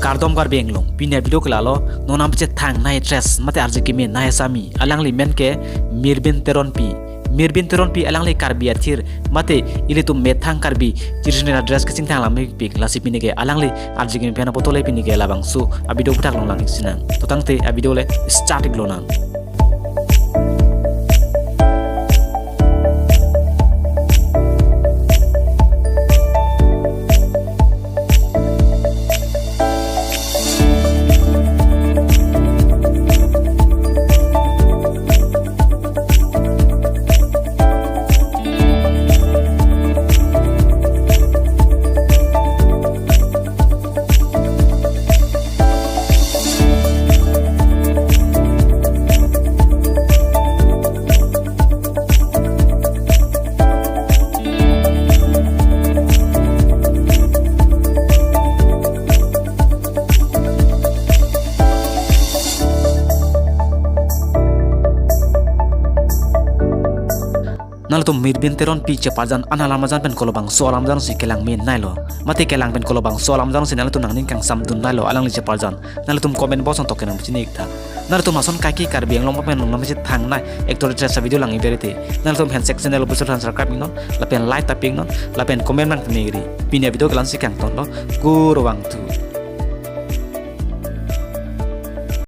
kardom kar benglong pinya video kelalo nonam piche thang nai dress mate arje kimi nai sami alang li men ke mirbin teron pi alang li karbi athir mate ile tum methang karbi traditional dress ke singthang lam pik lasi pini ke alang li arje kimi piana potole pini ke labang su a video putak long lang sinang to tangte a video le start glonang nal tum mirbin teron pi cepajan analamajan pen kolobang solamjan si kelang min nailo mati kelang pen kolobang solamjan si nal tum nangning kang samdun nailo alang li cepajan nal tum comment box on token chini ikta nal tum ason kaki kar biang lom pen nom si thang nai ektor dress video lang iberite nal tum hand section nal busur subscribe non la pen like taping non la pen comment man negri pinya video kelan si kang ton lo gurwang tu